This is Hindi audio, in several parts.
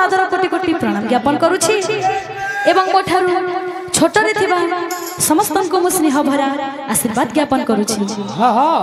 सादर कोटि कोटि प्रणाम ज्ञापन करुछि एवं मोठारु छोटरे थिबा समस्त को मु स्नेह भरा आशीर्वाद ज्ञापन करुछि। हां हां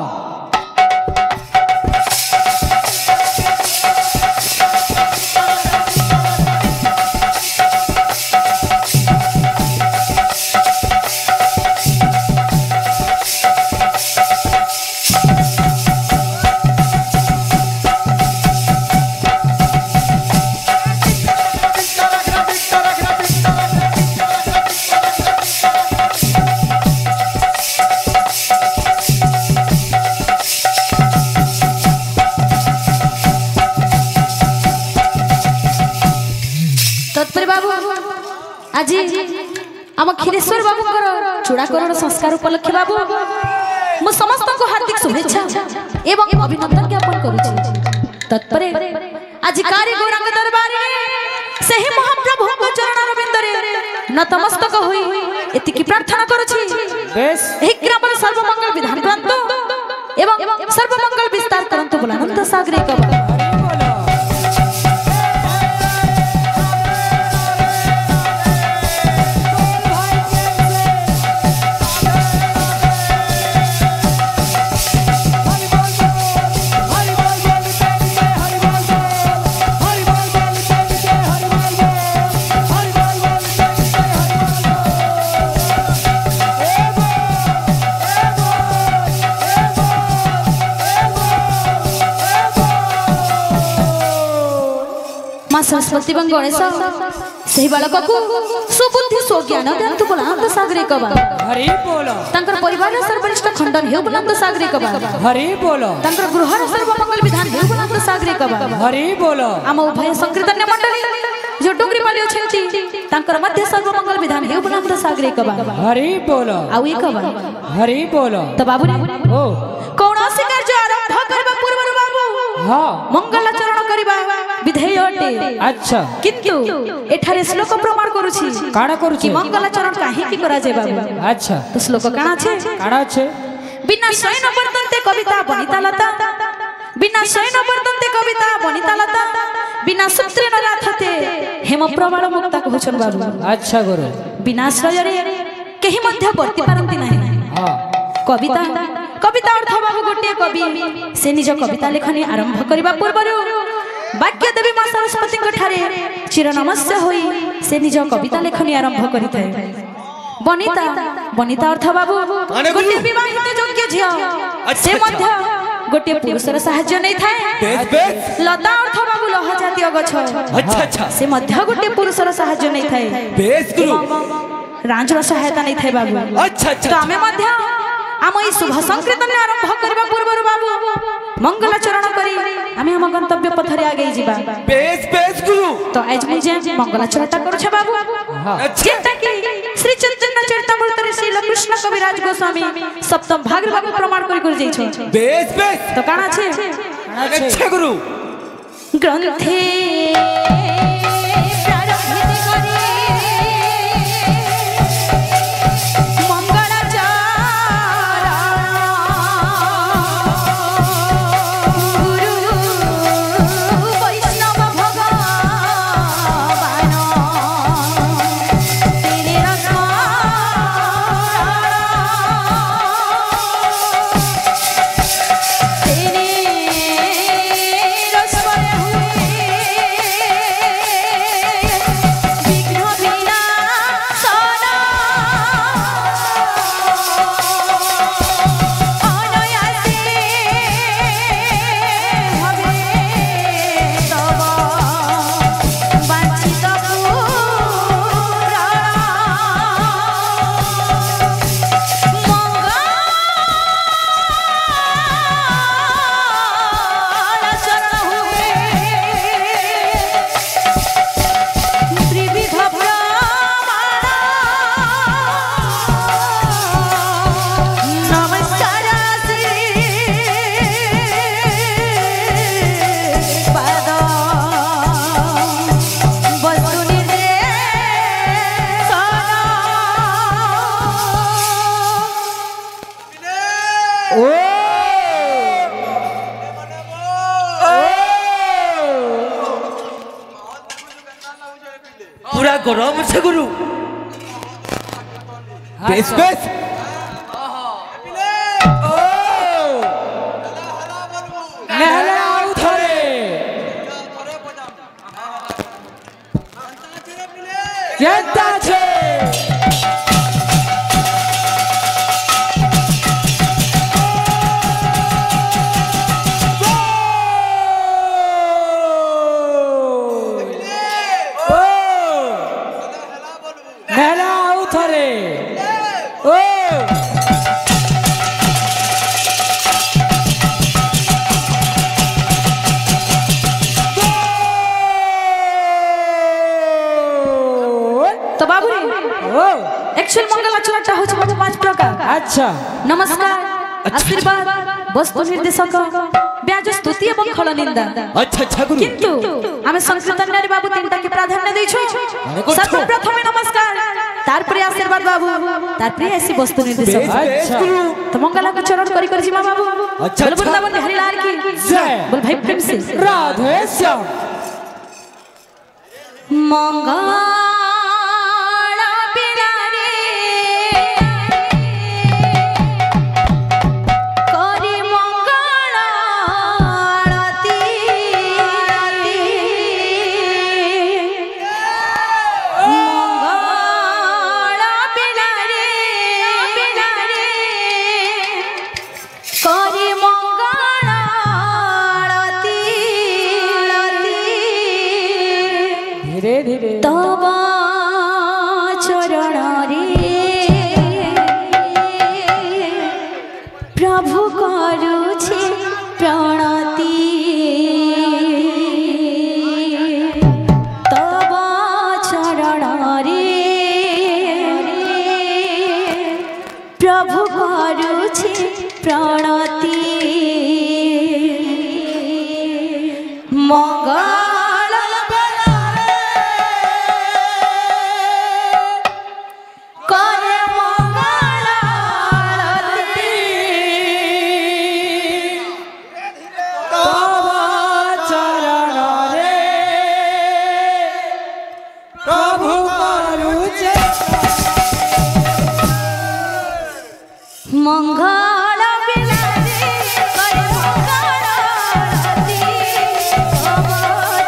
आज आम क्षीरेश्वर बाबू चूड़ाकरण संस्कार उपलक्षे बाबू मु समस्त को हार्दिक शुभेच्छा एवं अभिनंदन ज्ञापन करुछि। तत्परे आज कार्य गौरांग दरबार से ही महाप्रभु को चरण रविंद रे नतमस्तक होई एतिकी प्रार्थना करुछि। बेस एही ग्रामर सर्वमंगल विधान करंतु एवं सर्वमंगल विस्तार करंतु बोलानंद सागरे कब सरस्वती गणेश से बालक को सुबुद्धि स्वज्ञान दिंतु बुलंद सागरे कबा हरि बोलो तंकर परिवार सर्वनिष्ठ खंडन हेउ बुलंद सागरे कबा हरि बोलो तंकर गृहर सर्वमंगल विधान हेउ बुलंद सागरे कबा हरि बोलो आम उभय संकीर्तन मंडली जो डुंगरी माली अछंती तंकर मध्य सर्वमंगल विधान हेउ बुलंद सागरे कबा हरि बोलो आउ एक कबा हरि बोलो तो बाबू ओ कौनसी कार्य आरंभ करबा पूर्व बाबू हां मंगलाचरण करबा विधेय अटे। अच्छा किंतु एठारे श्लोक प्रमाण करूछि काणा करूछि कि मंगलाचरण काहे की करा जे बाबू। अच्छा तो श्लोक काणा छे बिना शयन वर्तन्ते कविता बनिता लता बिना शयन वर्तन्ते कविता बनिता लता बिना सूत्रे न राथते हेम प्रवाल मुक्ता कहछन बाबू। अच्छा गुरु बिना श्रय रे केही मध्य वर्ती पारंती नाही। हां कविता कविता अर्थ बाबू गोटे कवि से निज कविता लेखनी आरंभ करबा पूर्व वाक्य देवी मां सरस्वती ठारे चिर नमस्य होई से निज कविता लेखनी आरंभ करिथाय। बनिता बनिता अर्थ बाबू गोटे विवाहित योग्य झियो से मध्य गोटे पुरुषर सहाय्य नै थाए। लता अर्थ बाबू लह जातीय गछ अच्छा अच्छा से मध्य गोटे पुरुषर सहाय्य नै थाए। बेस गुरु रांजर सहायता नै थाए बाबू। अच्छा अच्छा तो आमे मध्य आम ई शुभ संकीर्तन आरंभ करबा पूर्व बाबू मंगलाचरण करी आमे हम गंतव्य पथरे आगे जीवा। बेस बेस गुरु तो आज मुझे मंगलाचरण करू छे बाबू। जेता कि श्री चैतन्य चरितामृत रे श्री कृष्ण कविराज गोस्वामी सप्तम भाग बाबू प्रमाण कर जाई छो। बेस बेस तो काना छे अच्छा गुरु ग्रंथे গরম আছে গুরু বেশ বেশ নেহলে আউ ধরে কেনতা আছে নেহলে আউ ধরে ও তো বাবু ও एक्चुअल मंगलाचरणटा होछि बाबू 5 प्रकार अच्छा नमस्कार आशीर्वाद वस्तु निर्देशक ब्याज स्तुति एवं खल निंदा अच्छा अच्छा गुरु किंतु आमे संस्कृत नारी बाबू तीनटा के प्राधान्य दैछु सर्वप्रथम नमस्कार तारपरे आशीर्वाद बाबू तारपरे ऐसी वस्तु निर्देशक बेस बेस अच्छा। गुरु तो मंगला को चरण करी करी जिमा बाबू अच्छा, बोल अच्छा। वृंदावन बिहारी लाल की जय। बोल भाई प्रेम से राधे श्याम मंगला बिरारे करी मंगला आरती मंगला बिरारे करी मंगला आरती धीरे धीरे तब चरण रे प्रभु करुछे प्रणति तब चरण रे प्रभु करुछे प्रणति मंगल करे मंगल आरती तब चरण रे प्रभु करुछे मंगल बिलारे करे मंगल आरती तब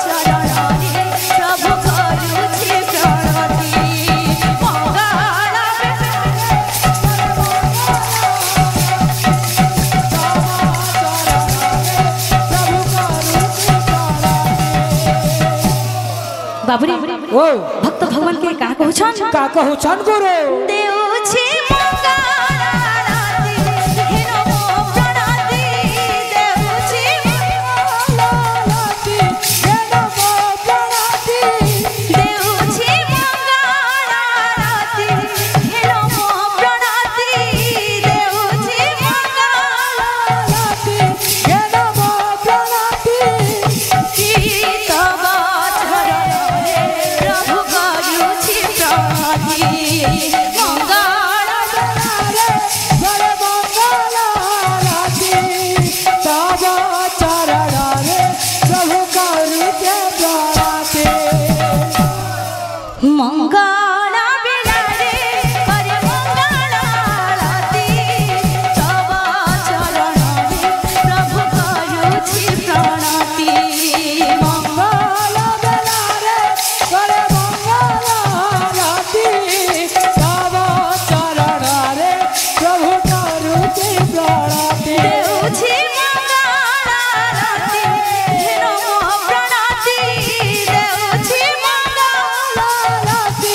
चरण रे प्रभु करुछे प्रणति मंगल बाबुरी ओ भक्त भगवान के का कहछन का कहू छन गुरु देउछि मंगल आरती हे नमो प्रणति देउछि मंगल आरती हे नमो प्रणति देउछि मंगल आरती हे नमो प्रणति देउछि मंगल आरती हे नमो प्रणति की तब चरण रे प्रभु करुछि प्रणति मंगल रे मंगल आरती तब चरण रे प्रभु करुछे प्रणति मंगल बिलारे करे मंगल आरती तब चरण रे प्रभु करुछि प्रणति मंगल बेलारे करे मंगल आरती तब चरण रे प्रभु करुछे प्रणति देउछि मंगल आरती हे नमो प्रणति देउछि मंगल आरती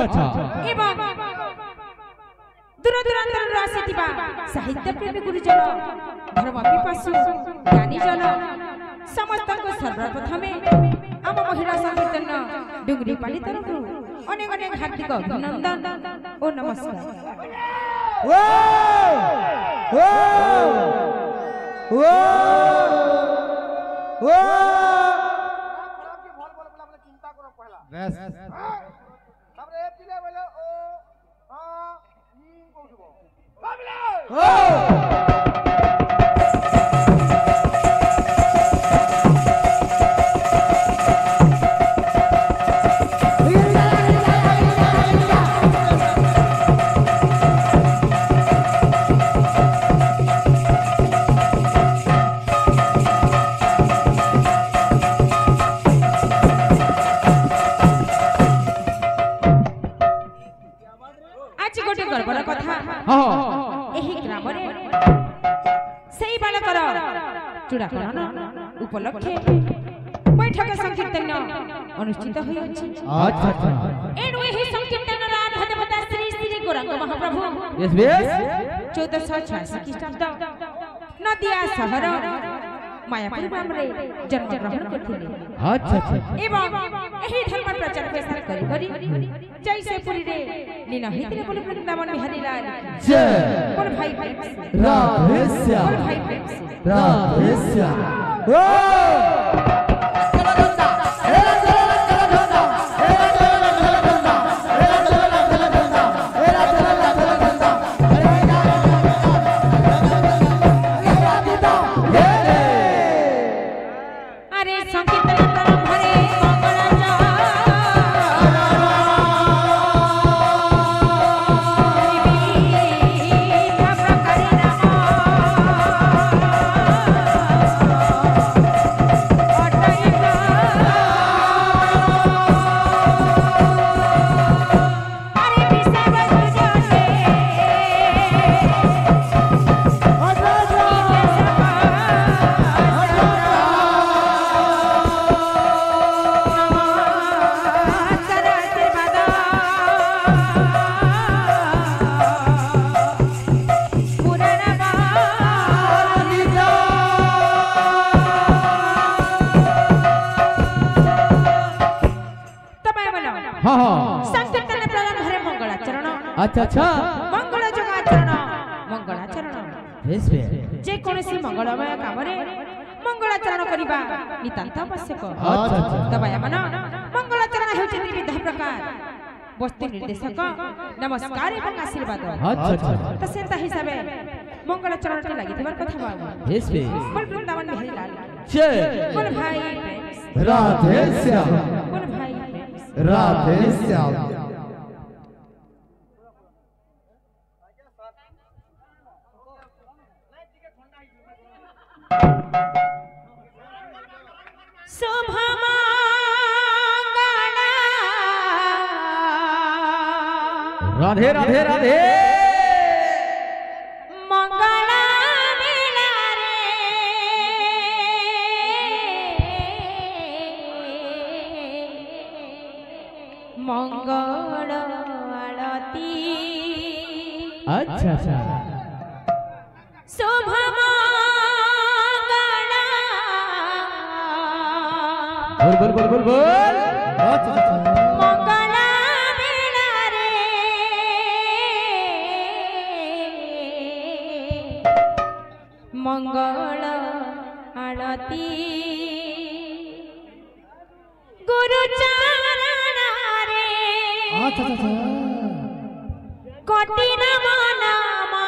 अच्छा এবং দূর দূরান্তরରୁ ଆସିଥିବା ସାହିତ୍ୟ ପ୍ରେମୀ ଗୁରୁଜନ ଧର୍ମ ପିପାସୁ ଜ୍ଞାନୀଜନ ସମସ୍ତଙ୍କୁ ସର୍ବପ୍ରଥମେ ଆମ ମହିଳା ସଂକୀର୍ତ୍ତନ ଡୁଙ୍ଗରି ପାଲି ତରଫରୁ ଅନେକ ଅନେକ ହାର୍ଦ୍ଦିକ ଅଭିନନ୍ଦନ ଓ ନମସ୍କାର। ଆଜି ଗୋଟେ ଗର୍ବର କଥା ଏହି ଗ୍ରାମରେ ସେଇ ବାଳକର ଚୂଡ଼ାକରଣ ଉପଲକ୍ଷେ ବୈଠକ ସଂକୀର୍ତ୍ତନ ଅନୁଷ୍ଠିତ ହୋଇଅଛି। ଏଣୁ ଏହି ସଂକୀର୍ତ୍ତନର ଆରାଧ୍ୟ ଦେବତା ଶ୍ରୀ ଶ୍ରୀ ଗୌରାଙ୍ଗ ମହାପ୍ରଭୁ 1486 ଖ୍ରୀଷ୍ଟାବ୍ଦ ନଦିଆ ସହର ମାୟାପୁର ଗ୍ରାମରେ ଜନ୍ମଗ୍ରହଣ କରିଥିଲେ ଏବଂ ଏହି ଧର୍ମ ପ୍ରଚାର ପ୍ରସାର କରି କରି ଜୟପୁରୀରେ লীন হইতে বলে বৃন্দাবন বিহারী লাল বল ভাই ভাই রাধে শ্যাম বল ভাই ভাই রাধে শ্যাম अच्छा मंगल जगाचरण मंगलाचरण जे कोनसी मंगलमय कामरे मंगलाचरण करिबा नितांत आवश्यक। दबाया मन मंगलाचरण हेउछि विविध प्रकार वस्तु निर्देशक नमस्कार एवं आशीर्वाद। त सेता हिसाबे मंगलाचरण के लागि दिबार कथा बाबू बोल वृंदावन बिहारी लाल बोल भाई राधे श्याम बोल भाई राधे श्याम। राधे राधे राधे मंगला बेला रे मंगल आरती अच्छा अच्छा शुभ बोल बोल बोल बोल मंगला बेला रे मंगल आरती गुरु चरण रे कठिन मनमा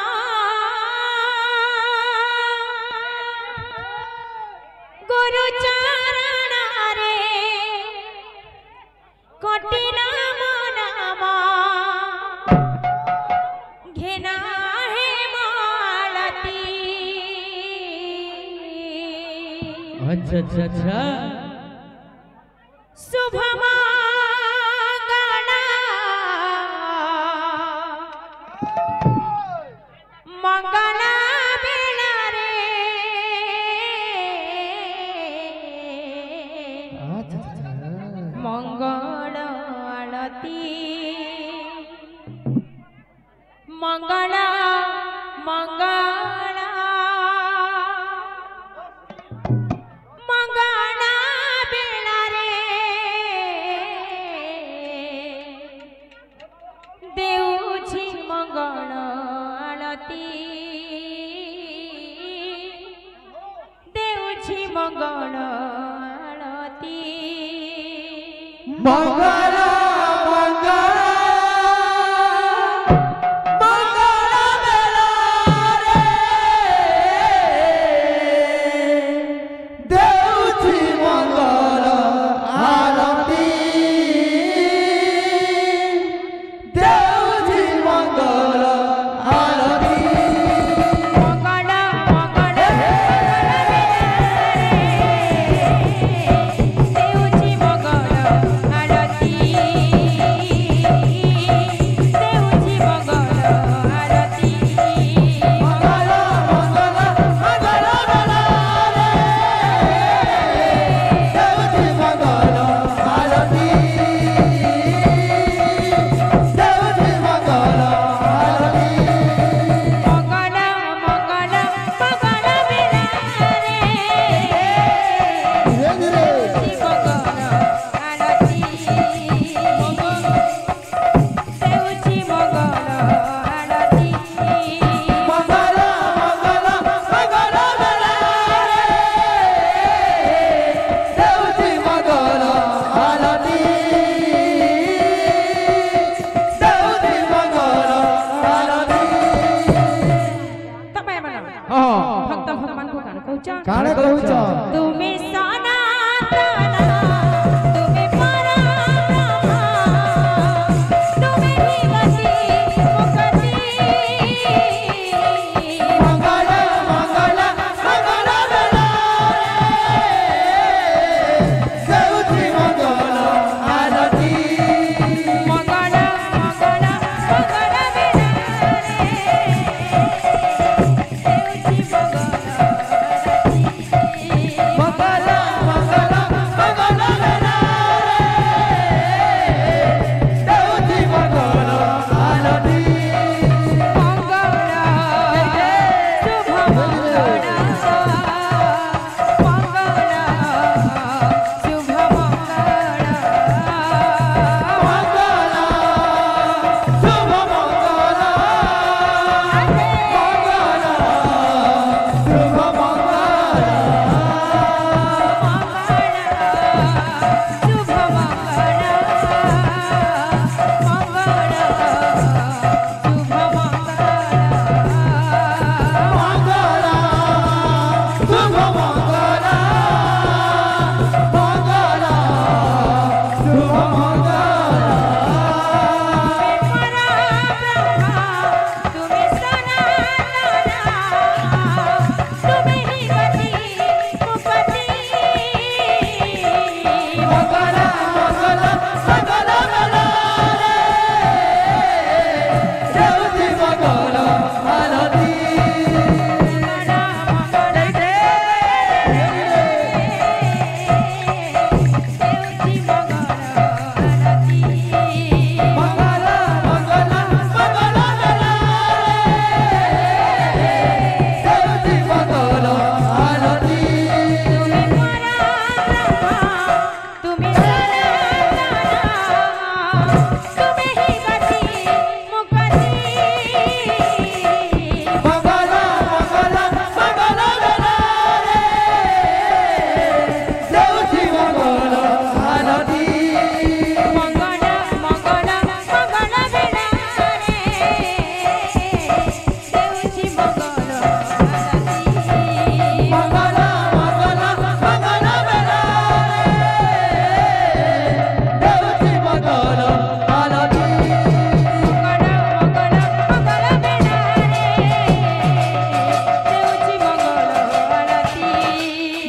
गुरु चरण रे कठिन मनमा घेना है मालती। अच्छा अच्छा अच्छा शुभ मंगला मंगला बेला रे मंगल आरती मंगला मंगला मंगला बेला रे देउछि मंगल आलती देउछि मंगल आलती मंगल काणे कहूच तुम्हें सनातन तुम्हें परब्रह्म तुम्हें ही गति मुक्ति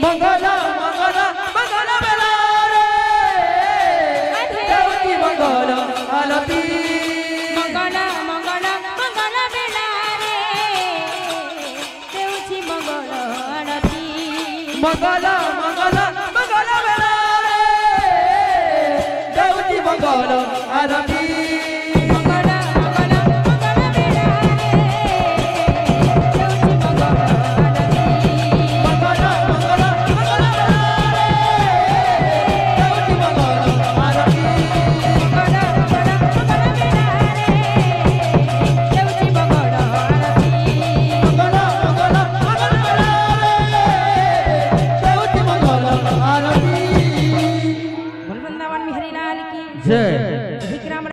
मंगल मंगल मंगल बेला देउछि मंगल आरती मंगल मंगल मंगल बेला देउछि मंगल मंगल मंगल मंगल बेला रे देउछि मंगल आरती